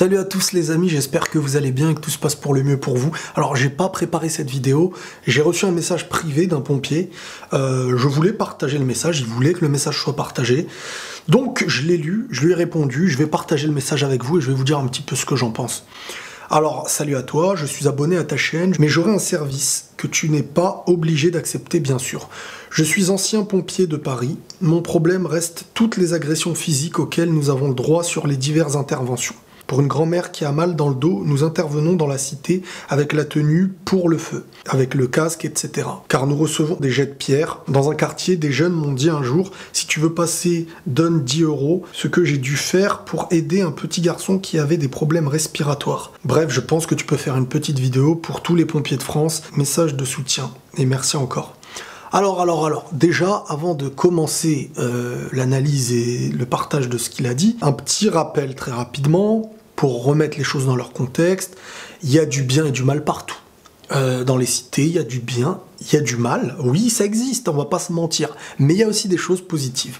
Salut à tous les amis, j'espère que vous allez bien et que tout se passe pour le mieux pour vous. Alors j'ai pas préparé cette vidéo, j'ai reçu un message privé d'un pompier, je voulais partager le message, il voulait que le message soit partagé. Donc je l'ai lu, je lui ai répondu, je vais partager le message avec vous et je vais vous dire un petit peu ce que j'en pense. Alors salut à toi, je suis abonné à ta chaîne, mais j'aurai un service que tu n'es pas obligé d'accepter bien sûr. Je suis ancien pompier de Paris, mon problème reste toutes les agressions physiques auxquelles nous avons le droit sur les diverses interventions. Pour une grand-mère qui a mal dans le dos, nous intervenons dans la cité avec la tenue pour le feu, avec le casque, etc. Car nous recevons des jets de pierre. Dans un quartier, des jeunes m'ont dit un jour, si tu veux passer, donne 10 €, ce que j'ai dû faire pour aider un petit garçon qui avait des problèmes respiratoires. Bref, je pense que tu peux faire une petite vidéo pour tous les pompiers de France. Message de soutien. Et merci encore. Alors, déjà, avant de commencer l'analyse et le partage de ce qu'il a dit, un petit rappel très rapidement, pour remettre les choses dans leur contexte. Il y a du bien et du mal partout. Dans les cités, il y a du bien, il y a du mal. Oui, ça existe, on va pas se mentir. Mais il y a aussi des choses positives.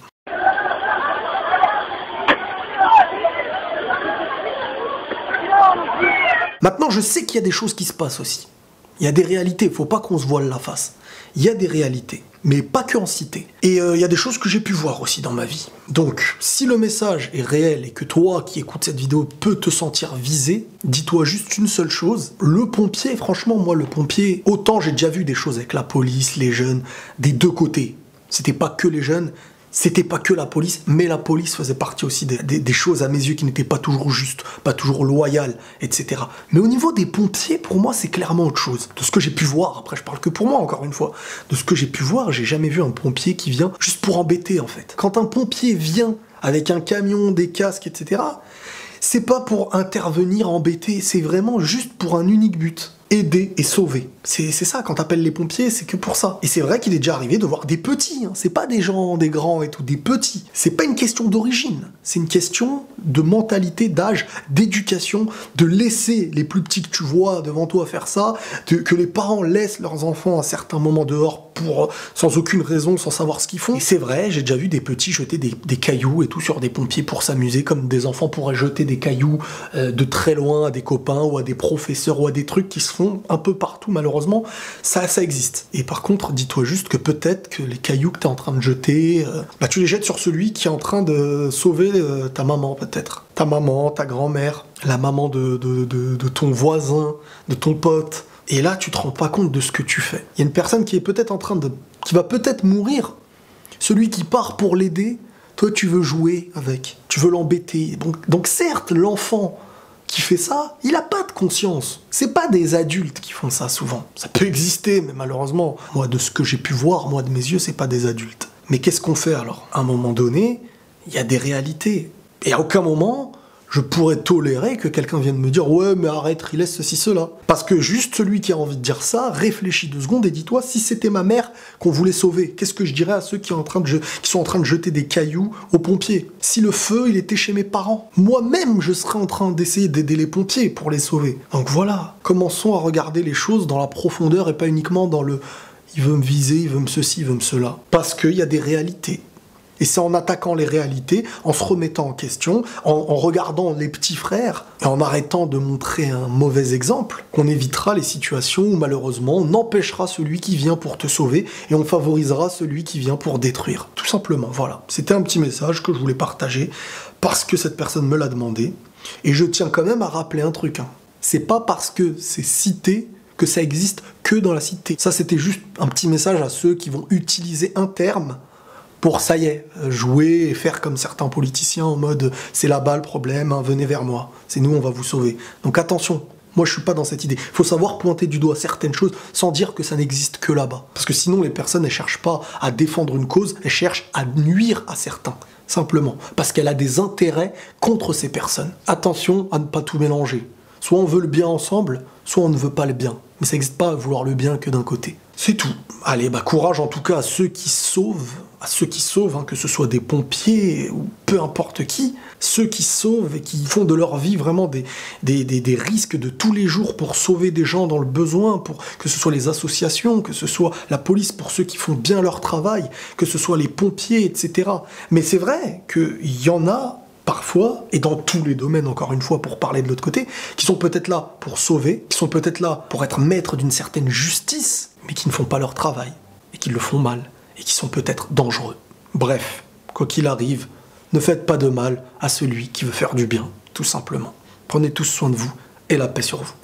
Maintenant, je sais qu'il y a des choses qui se passent aussi. Il y a des réalités, il faut pas qu'on se voile la face. Il y a des réalités, mais pas que en cité. Et il y a des choses que j'ai pu voir aussi dans ma vie. Donc, si le message est réel et que toi qui écoutes cette vidéo peux te sentir visé, dis-toi juste une seule chose. Le pompier, franchement, moi le pompier, autant j'ai déjà vu des choses avec la police, les jeunes, des deux côtés. C'était pas que les jeunes, c'était pas que la police, mais la police faisait partie aussi des choses à mes yeux qui n'étaient pas toujours justes, pas toujours loyales, etc. Mais au niveau des pompiers, pour moi, c'est clairement autre chose. De ce que j'ai pu voir, après je parle que pour moi, encore une fois, de ce que j'ai pu voir, j'ai jamais vu un pompier qui vient juste pour embêter, en fait. Quand un pompier vient avec un camion, des casques, etc., c'est pas pour intervenir, embêter, c'est vraiment juste pour un unique but. Aider et sauver. C'est ça, quand t'appelles les pompiers, c'est que pour ça. Et c'est vrai qu'il est déjà arrivé de voir des petits, hein. C'est pas des gens, des grands et tout, des petits. C'est pas une question d'origine, c'est une question de mentalité, d'âge, d'éducation, de laisser les plus petits que tu vois devant toi faire ça, que les parents laissent leurs enfants à certains moments dehors sans aucune raison, sans savoir ce qu'ils font. Et c'est vrai, j'ai déjà vu des petits jeter des cailloux et tout sur des pompiers pour s'amuser, comme des enfants pourraient jeter des cailloux de très loin à des copains ou à des professeurs ou à des trucs qui se font un peu partout malheureusement, ça existe. Et par contre, dis-toi juste que peut-être que les cailloux que tu es en train de jeter, tu les jettes sur celui qui est en train de sauver ta maman peut-être. Ta maman, ta grand-mère, la maman de ton voisin, de ton pote. Et là, tu te rends pas compte de ce que tu fais. Il y a une personne qui est peut-être qui va peut-être mourir. Celui qui part pour l'aider, toi tu veux jouer avec, tu veux l'embêter. Donc certes, l'enfant qui fait ça, il a pas de conscience. C'est pas des adultes qui font ça souvent. Ça peut exister, mais malheureusement, moi de ce que j'ai pu voir, moi de mes yeux, c'est pas des adultes. Mais qu'est-ce qu'on fait alors? À un moment donné, il y a des réalités. Et à aucun moment, je pourrais tolérer que quelqu'un vienne me dire « Ouais, mais arrête, il laisse ceci, cela ». Parce que juste celui qui a envie de dire ça, réfléchis 2 secondes et dis-toi, si c'était ma mère qu'on voulait sauver, qu'est-ce que je dirais à ceux qui sont en train de jeter des cailloux aux pompiers? Si le feu, il était chez mes parents, moi-même, je serais en train d'essayer d'aider les pompiers pour les sauver. Donc voilà, commençons à regarder les choses dans la profondeur et pas uniquement dans le « il veut me viser, il veut me ceci, il veut me cela ». Parce qu'il y a des réalités. Et c'est en attaquant les réalités, en se remettant en question, en regardant les petits frères, et en arrêtant de montrer un mauvais exemple, qu'on évitera les situations où malheureusement on empêchera celui qui vient pour te sauver, et on favorisera celui qui vient pour détruire. Tout simplement, voilà. C'était un petit message que je voulais partager, parce que cette personne me l'a demandé, et je tiens quand même à rappeler un truc. C'est pas parce que c'est cité que ça existe que dans la cité. Ça, c'était juste un petit message à ceux qui vont utiliser un terme pour, ça y est, jouer et faire comme certains politiciens en mode « c'est là-bas le problème, hein, venez vers moi, c'est nous, on va vous sauver ». Donc attention, moi je suis pas dans cette idée. Il faut savoir pointer du doigt certaines choses sans dire que ça n'existe que là-bas. Parce que sinon les personnes, elles cherchent pas à défendre une cause, elles cherchent à nuire à certains, simplement. Parce qu'elle a des intérêts contre ces personnes. Attention à ne pas tout mélanger. Soit on veut le bien ensemble, soit on ne veut pas le bien. Mais ça n'existe pas à vouloir le bien que d'un côté. C'est tout. Allez, courage en tout cas à ceux qui sauvent, hein, que ce soit des pompiers ou peu importe qui, ceux qui sauvent et qui font de leur vie vraiment des risques de tous les jours pour sauver des gens dans le besoin, pour que ce soit les associations, que ce soit la police pour ceux qui font bien leur travail, que ce soit les pompiers, etc. Mais c'est vrai qu'il y en a parfois, et dans tous les domaines, encore une fois, pour parler de l'autre côté, qui sont peut-être là pour sauver, qui sont peut-être là pour être maîtres d'une certaine justice, mais qui ne font pas leur travail, et qui le font mal, et qui sont peut-être dangereux. Bref, quoi qu'il arrive, ne faites pas de mal à celui qui veut faire du bien, tout simplement. Prenez tous soin de vous, et la paix sur vous.